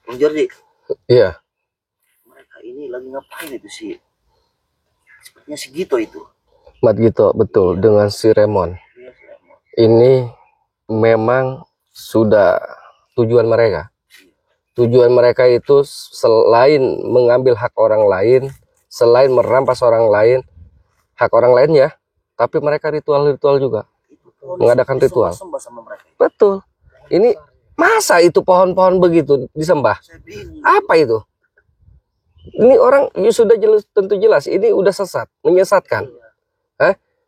Bang Jordi. Iya. Mereka ini lagi ngapain itu sih? Sepertinya si Gito itu. Mat Gito, betul, dengan si Remon. Ini memang sudah tujuan mereka. Tujuan mereka itu selain mengambil hak orang lain, selain merampas orang lain, hak orang lain ya, tapi mereka ritual-ritual juga. Mengadakan ritual. Betul. Ini masa itu pohon-pohon begitu disembah? Apa itu? Ini orang sudah jelas, tentu jelas ini udah sesat, menyesatkan.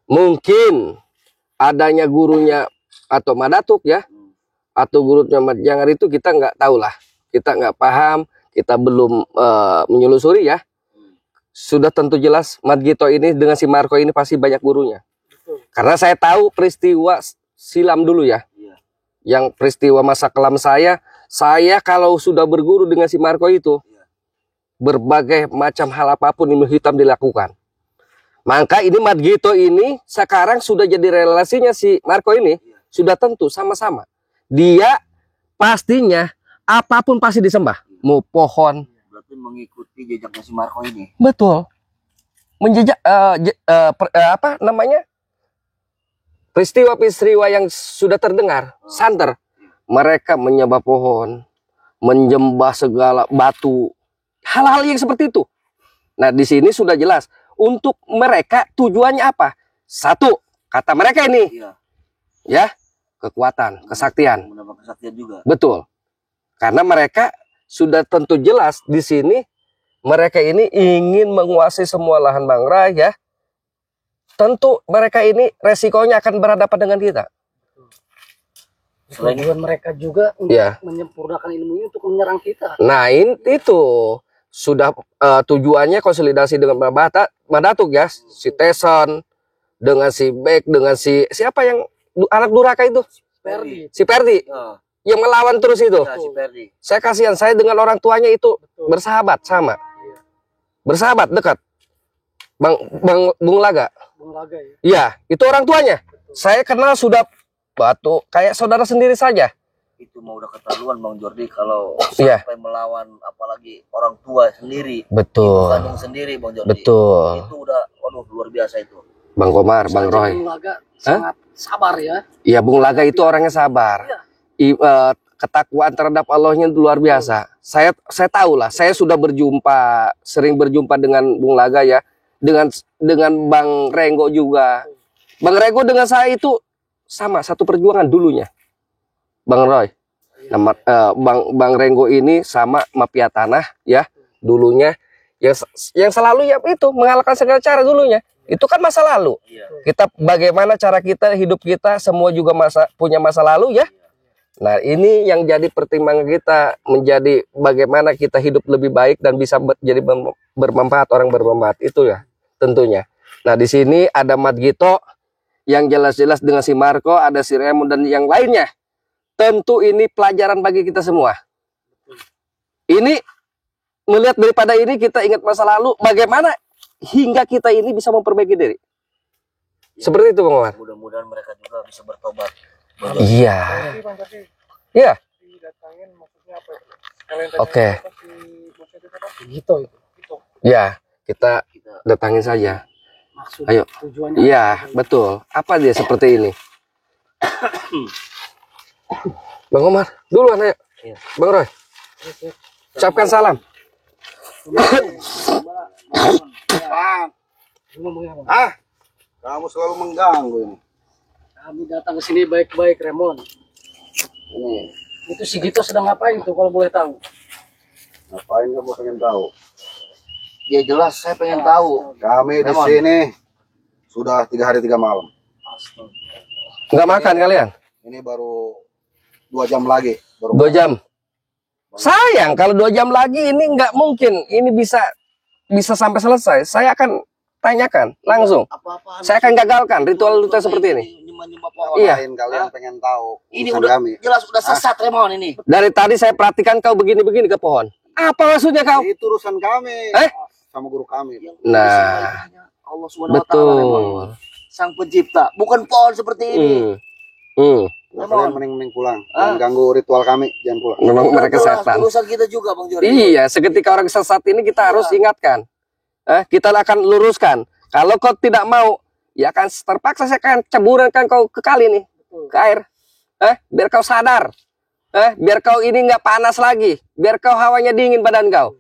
Mungkin adanya gurunya atau Madatuk ya, atau gurunya Mat Jangar itu kita nggak tahu lah, kita nggak paham, kita belum menyelusuri ya. Sudah tentu jelas Mat Gito ini dengan si Marco ini pasti banyak gurunya. Karena saya tahu peristiwa silam dulu ya, yang peristiwa masa kelam saya kalau sudah berguru dengan si Marco itu, berbagai macam hal apapun ilmu hitam dilakukan. Maka ini Mat Gito ini sekarang sudah jadi relasinya si Marco ini, sudah tentu sama-sama. Dia pastinya apapun pasti disembah, mau pohon. Berarti mengikuti jejaknya si Marco ini. Betul. Menjejak apa namanya? Peristiwa-peristiwa yang sudah terdengar, santer. Mereka menyembah pohon, menyembah segala batu, hal-hal yang seperti itu. Nah, di sini sudah jelas. Untuk mereka tujuannya apa? Satu, kata mereka ini, ya, kekuatan, kesaktian. Menambah kesaktian juga. Betul. Karena mereka sudah tentu jelas di sini mereka ini ingin menguasai semua lahan Bangrai ya. Tentu mereka ini resikonya akan berhadapan dengan kita. Tujuan mereka juga untuk menyempurnakan ilmu ini untuk menyerang kita. Nah, itu sudah tujuannya konsolidasi dengan Madatuk ya, si Teson dengan si Bek, dengan si siapa yang anak duraka itu? Si Perdi. Yang melawan terus itu. Saya kasihan, saya dengan orang tuanya itu bersahabat sama. Bersahabat dekat. Bung Laga. Iya, itu orang tuanya. Saya kenal sudah batu kayak saudara sendiri saja. Itu mau udah keterlaluan Bang Jordi kalau sampai melawan apalagi orang tua sendiri. Betul. Kandung sendiri Bang Jordi. Betul. Itu udah waduh luar biasa itu. Bang Komar, Bang Roy. Bung Laga sangat sabar ya. Iya, Bung Laga itu orangnya sabar. Ketakwaan terhadap Allahnya luar biasa. Saya tahu lah, saya sudah sering berjumpa dengan Bung Laga ya, dengan Bang Renggo juga. Bang Renggo dengan saya itu sama satu perjuangan dulunya. Bang Roy, Bang Renggo ini sama mafia tanah ya dulunya, yang selalu ya itu mengalahkan segala cara dulunya. Itu kan masa lalu. Kita bagaimana cara kita hidup kita semua juga punya masa lalu ya. Nah, ini yang jadi pertimbangan kita, menjadi bagaimana kita hidup lebih baik dan bisa jadi bermanfaat, orang bermanfaat itu ya tentunya. Nah, di sini ada Mat Gito yang jelas-jelas dengan si Marco, ada si Remon dan yang lainnya. Tentu ini pelajaran bagi kita semua. Ini melihat daripada ini kita ingat masa lalu, bagaimana hingga kita ini bisa memperbaiki diri. Seperti itu Bang Omar. Mudah-mudahan mereka juga bisa bertobat. Iya. Iya. Oke. Gitu itu. Ya, kita datangin saja. Ayo. Iya, betul. Apa dia seperti ini? Bang Omar, duluan ayo. Bang Roy. Ucapkan salam. Kamu selalu mengganggu ini. Kami datang ke sini baik-baik, Remon. Itu si Gito sedang ngapain tuh kalau boleh tahu? Ngapain kamu pengen tahu? Ya jelas saya pengen tahu. Kami di sini sudah 3 hari 3 malam. Nggak makan kalian? Ini baru 2 jam lagi. 2 jam. Sayang kalau 2 jam lagi ini nggak mungkin. Ini bisa sampai selesai. Saya akan tanyakan langsung. Saya akan gagalkan ritual-ritual seperti ini. Iya. Kalian pengen tahu. Ini udah kami. jelas udah sesat Remon ini. Dari tadi saya perhatikan kau begini-begini ke pohon. Apa maksudnya kau? Itu urusan kami. Sama guru kami. Nah, Allah Subhanahu wa taala Remon. Sang pencipta, bukan pohon seperti ini. Kalian mending pulang. Jangan ganggu ritual kami, jangan pulang. Memang mereka setan. Urusan kita juga Bang Jordi. Iya, seketika orang sesat ini kita harus ingatkan. Kita akan luruskan. Kalau kau tidak mau, ya akan terpaksa saya akan ceburkan kau ke kali nih, ke air. Biar kau sadar. Biar kau ini nggak panas lagi. Biar kau hawanya dingin badan kau.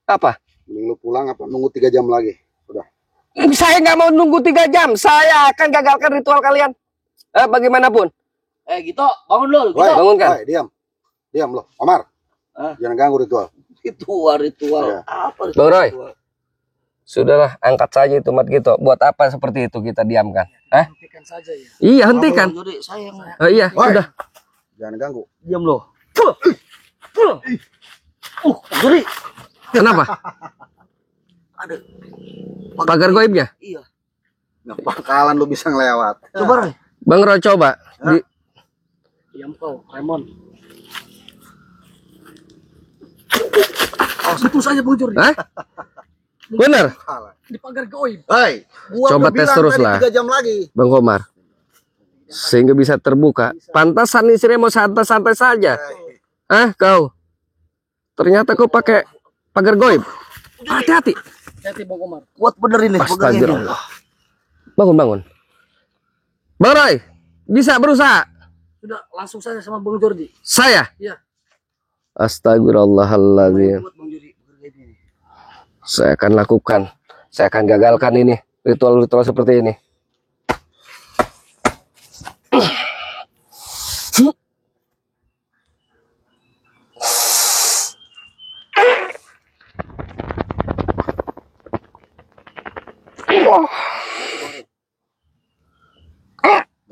Apa? Mending lu pulang apa? Nunggu 3 jam lagi. Udah. Saya nggak mau nunggu 3 jam. Saya akan gagalkan ritual kalian. Bagaimanapun. Gito, bangun lo. Woi, bangunkan. woi, diam. Diam lo. Omar. Jangan ganggu ritual. Ritual. Iya. Apa Bang Roy. Sudahlah, angkat saja itu mat gitu. Buat apa seperti itu kita diamkan? Hentikan saja ya. Iya, hentikan. Bang Jordi, sayang. Iya, Woi. sudah. Jangan ganggu. Diam lo. Jordi. Kenapa? Ada. Pagar goibnya? Iya. Nggak bakalan lu bisa ngelewat. Coba Roy. Bang Roy coba. Diam kau, Raymond. Itu saja Bang Jordi. Bener? Di pagar goib. Hei, gua Coba udah tes bilang terus tadi lah. 3 jam lagi. Bang Komar. Sehingga bisa terbuka. Pantasan istri mau santai-santai saja. Kau. Ternyata kau pakai pagar goib. Hati-hati. Hati Bang Komar. Kuat bener ini. Astagfirullah. Bangun. Bang Roy, bisa berusaha. Sudah langsung saja sama Bang Jordi. Saya. Iya. Astagfirullahaladzim. Kuat Bang Jordi. Ini. Saya akan lakukan. Saya akan gagalkan ini. Ritual-ritual seperti ini.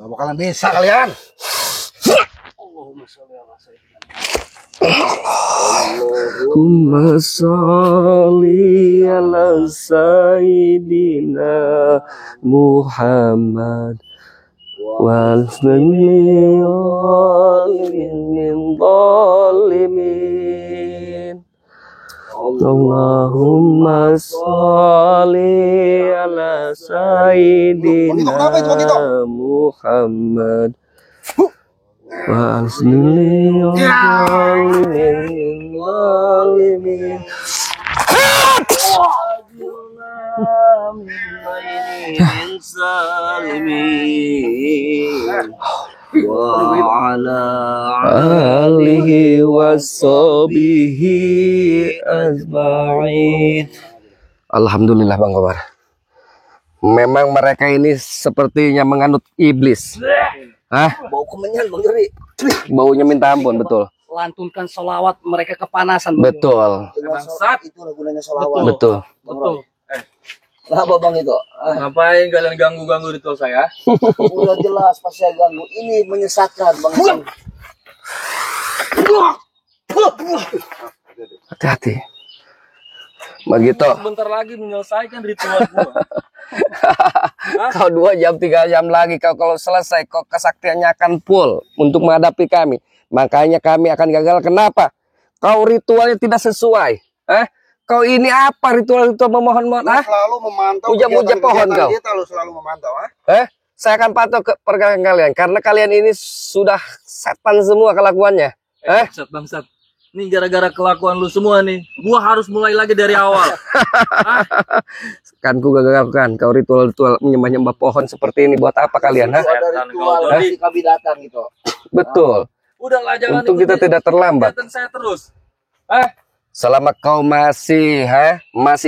Gak bakalan bisa kalian. Allahumma sholli ala sayyidina. Allahumma sholli ala sayyidina Muhammad wal zalimin. Allahumma sholli ala sayyidina Muhammad wal zalimin. Wa ala alihi washabihi ajma'in. Alhamdulillah Bang Komar. Memang mereka ini sepertinya menganut iblis. bau kemenyan Bang Jordi. Baunya minta ampun, betul. Lantunkan sholawat mereka kepanasan. Bang. Betul. Itu gunanya sholawat. Betul. Betul. Kenapa Bang itu? Ngapain kalian ganggu-ganggu ritual saya? Udah jelas pas saya ganggu. Ini menyesatkan Bang. Hati-hati. Begitu. Sebentar lagi menyelesaikan ritual gua. Kau 2 jam 3 jam lagi kau kalau selesai kau kesaktiannya akan full untuk menghadapi kami. Makanya kami akan gagal. Kenapa? Kau ritualnya tidak sesuai. Kau ini apa ritual-ritual memohon-mohon? Selalu memantau Puja-puja pohon kau. Kita lu selalu memantau, Saya akan pantau ke pergerakan kalian karena kalian ini sudah setan semua kelakuannya. Bangsat. Nih gara-gara kelakuan lu semua nih, gua harus mulai lagi dari awal. Kan ku gagalkan kau ritual-ritual menyembah-nyembah pohon seperti ini buat apa kalian? Ada ritual pasti kami datang gitu. Betul. Udahlah jangan Untung kita tidak terlambat. kegiatan saya terus. Selama kau masih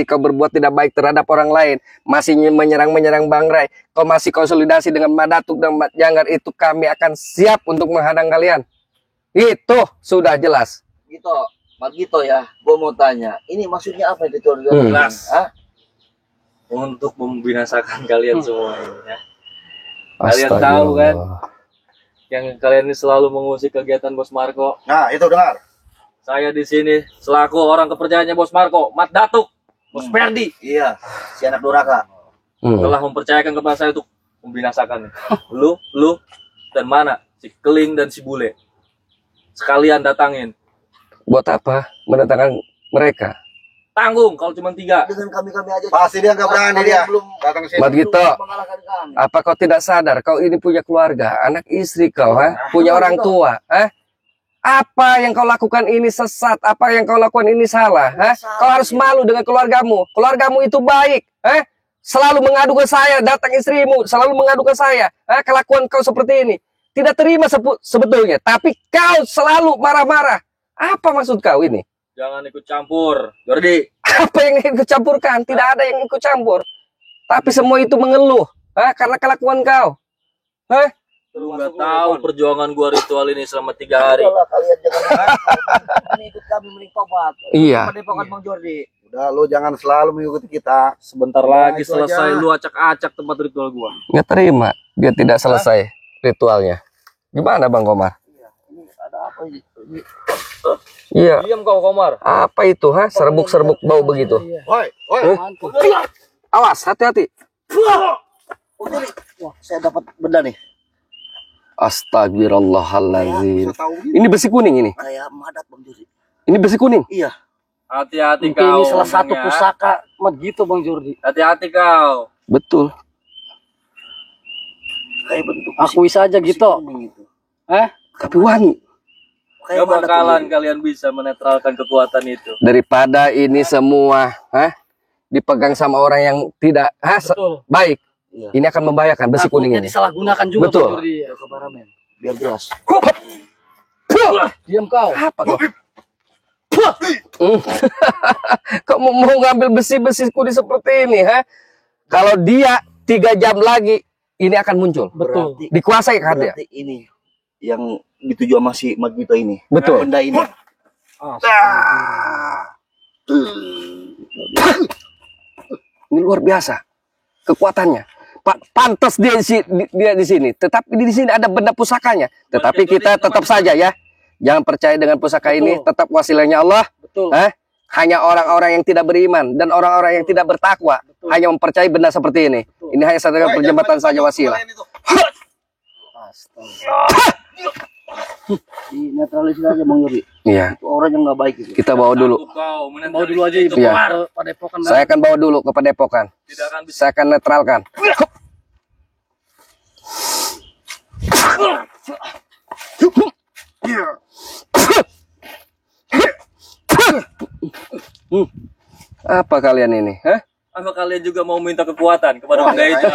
kau berbuat tidak baik terhadap orang lain, masih menyerang Bang Ray, kau masih konsolidasi dengan Madatuk dan Mat Janggar, itu kami akan siap untuk menghadang kalian. Itu sudah jelas. Gitu. Mat Gito ya, gua mau tanya. Ini maksudnya apa ritual? Jelas. Untuk membinasakan kalian semua ini ya. Kalian tahu kan? Yang kalian ini selalu mengusik kegiatan Bos Marco. Nah, itu dengar. Saya di sini selaku orang kepercayaannya Bos Marco, Mat Datuk, Bos Perdi. Iya, si anak durhaka. Telah mempercayakan kepada saya untuk membinasakan lu dan mana si Keling dan si Bule. Sekalian datangin. Buat apa mendatangkan mereka? tanggung kalau cuma 3. Dengan kami aja. Pasti dia nggak berani dia belum datang ke sini. Mat Gito, mengalahkan kami. apa kau tidak sadar kau ini punya keluarga, anak istri kau, punya orang tua, Apa yang kau lakukan ini sesat, apa yang kau lakukan ini salah, Kau harus malu dengan keluargamu. Keluargamu itu baik, Selalu mengadu ke saya, datang istrimu, selalu mengadu ke saya, kelakuan kau seperti ini. Tidak terima sebetulnya, tapi kau selalu marah-marah. Apa maksud kau ini? Jangan ikut campur, Jordi. Apa yang ikut campurkan? Tidak ada yang ikut campur. Tapi semua itu mengeluh, karena kelakuan kau. Lu nggak tahu perjuangan gua ritual ini selama 3 hari. Udahlah, kalian jangan ini ikut kami mending tobat. Iya. Padepokan Bang Jordi. Udah, lu jangan selalu mengikuti kita. Sebentar Nah, lagi itu selesai aja. lu acak-acak tempat ritual gua. Nggak terima, dia tidak selesai ritualnya. Gimana Bang Komar? Ini ada apa ini? Iya. Diam kau, Komar. Apa itu, serbuk-serbuk bau begitu? Woi, woi. Mantul. Awas, hati-hati. Oh, Jordi. Wah, saya dapat benda nih. Astagfirullahaladzim. Bisa tahu gitu. Ini besi kuning ini. Kayak madat Bang Jordi. Ini besi kuning. Iya. Hati-hati Mungkin kau. ini salah satu ngomongnya. pusaka Mat Gito Bang Jordi. Hati-hati kau. Betul. Kayak bentuk Akui saja gitu. kuning itu. Tapi wangi. Kayak Gak madat, bakalan Bang Jordi. kalian bisa menetralkan kekuatan itu. Daripada ini semua dipegang sama orang yang tidak Betul. baik. Iya. Ini akan membahayakan besi kuning Takutnya ini. disalahgunakan juga Betul. Bang Jordi. Udah ke Baramen. Biar jelas. Diam kau. Apa kok? Kok mau ngambil besi-besi kuning seperti ini, Kalau dia 3 jam lagi ini akan muncul. Betul. Berarti, Dikuasai kan dia? berarti ini yang dituju sama si Magito ini. Betul. Benda ini. Ini luar biasa kekuatannya. Pak, pantas dia di sini. Tetapi di sini ada benda pusakanya. Tetapi kita tetap saja ya, jangan percaya dengan pusaka ini. Betul. Tetap wasilahnya Allah. Betul. Hanya orang-orang yang tidak beriman dan orang-orang yang tidak bertakwa Betul. hanya mempercayai benda seperti ini. Betul. Ini hanya satu perjembatan saja wasilah. Dinetralisir aja Bang Jordi. Iya, Itu orang yang nggak baik itu. kita bawa dulu. Takut kau Bawa dulu aja itu Iya. ke Padepokan. Saya akan bawa dulu ke Padepokan. Tidak akan bisa. Saya akan netralkan. Apa kalian ini? Apa kalian juga mau minta kekuatan kepada benda itu?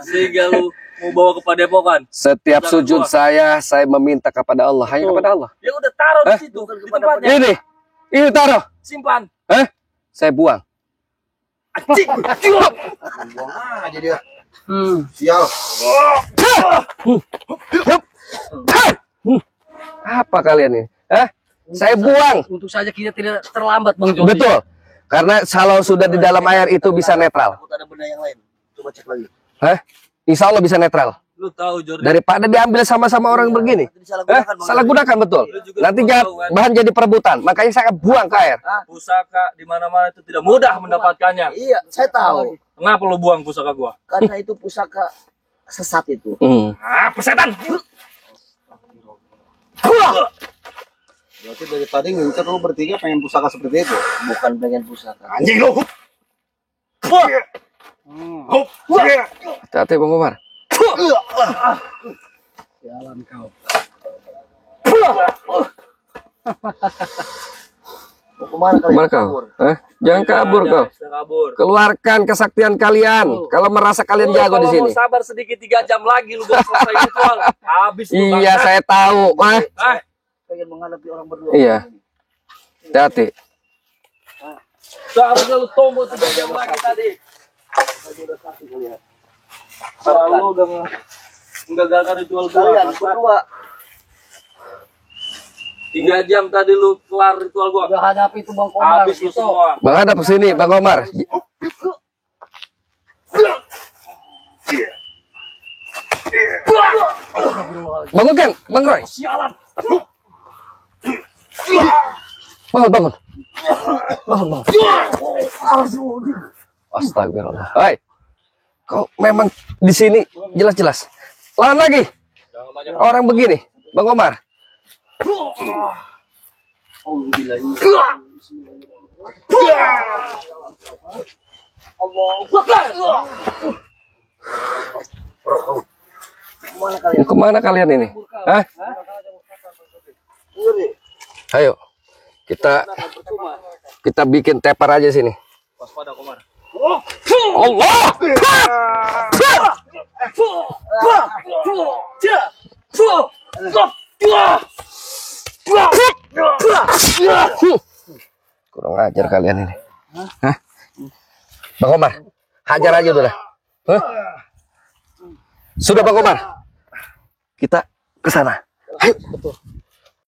Sehingga lu mau bawa ke padepokan. Setiap sujud saya meminta kepada Allah, hanya kepada Allah. Ya udah taruh di situ, di tempatnya. Ini taruh. Simpan. Saya buang. Buang aja dia. Sial. Apa kalian ini? Saya buang. Untuk saja kita tidak terlambat Bang Jordi. Betul. Karena kalau sudah di dalam air itu bisa netral. Takut ada benda yang lain. Coba cek lagi. Insya Allah bisa netral. Lu tahu Jordi. Daripada diambil sama-sama orang begini. Nanti disalahgunakan, Bang Salah Jordi. gunakan betul. Lu juga Nanti tahu, kan? bahan jadi perebutan. Makanya saya buang ke air. Pusaka di mana-mana itu tidak mudah mendapatkannya. Iya, saya tahu. Kenapa lu buang pusaka gua? Karena itu pusaka sesat itu. Persetan. Berarti dari tadi ngincer lu bertiga pengen pusaka seperti itu. Bukan pengen pusaka. Anjing lu. Hati-hati Bang Umar. Jalan kau. Mau kemana kalian? Kemana kau? Kabur. Jangan kabur kau. Bisa kabur. Keluarkan kesaktian kalian. Kalau merasa kalian Lu jago di kalau sini. mau sabar sedikit 3 jam lagi lu baru selesai ritual. Habis lu Iya, saya tahu. Pengen menghadapi orang berdua. Iya. Hati-hati. Seharusnya lu tunggu 3 jam lagi tadi. Karena lu udah menggagalkan ritual Kalian gua. berdua 3 jam tadi lu kelar ritual gua. Udah hadapi itu Bang Komar. Habis lu Gitu. semua. Bang hadap ke sini, Bang Komar. Bangunkan, Bang Roy. Bangun, bangun. Astagfirullah. Hai. Kau memang di sini jelas-jelas. Lawan lagi. Jangan banyak Orang begini, Bang Komar. Mau kemana kalian ini? Hah? Ayo, kita bikin tepar aja sini. Waspada Komar. Allah! Kurang ajar kalian ini. Hah? Bang Komar, hajar aja udah. Hah? Sudah Bang Komar. Kita ke sana. Ayo.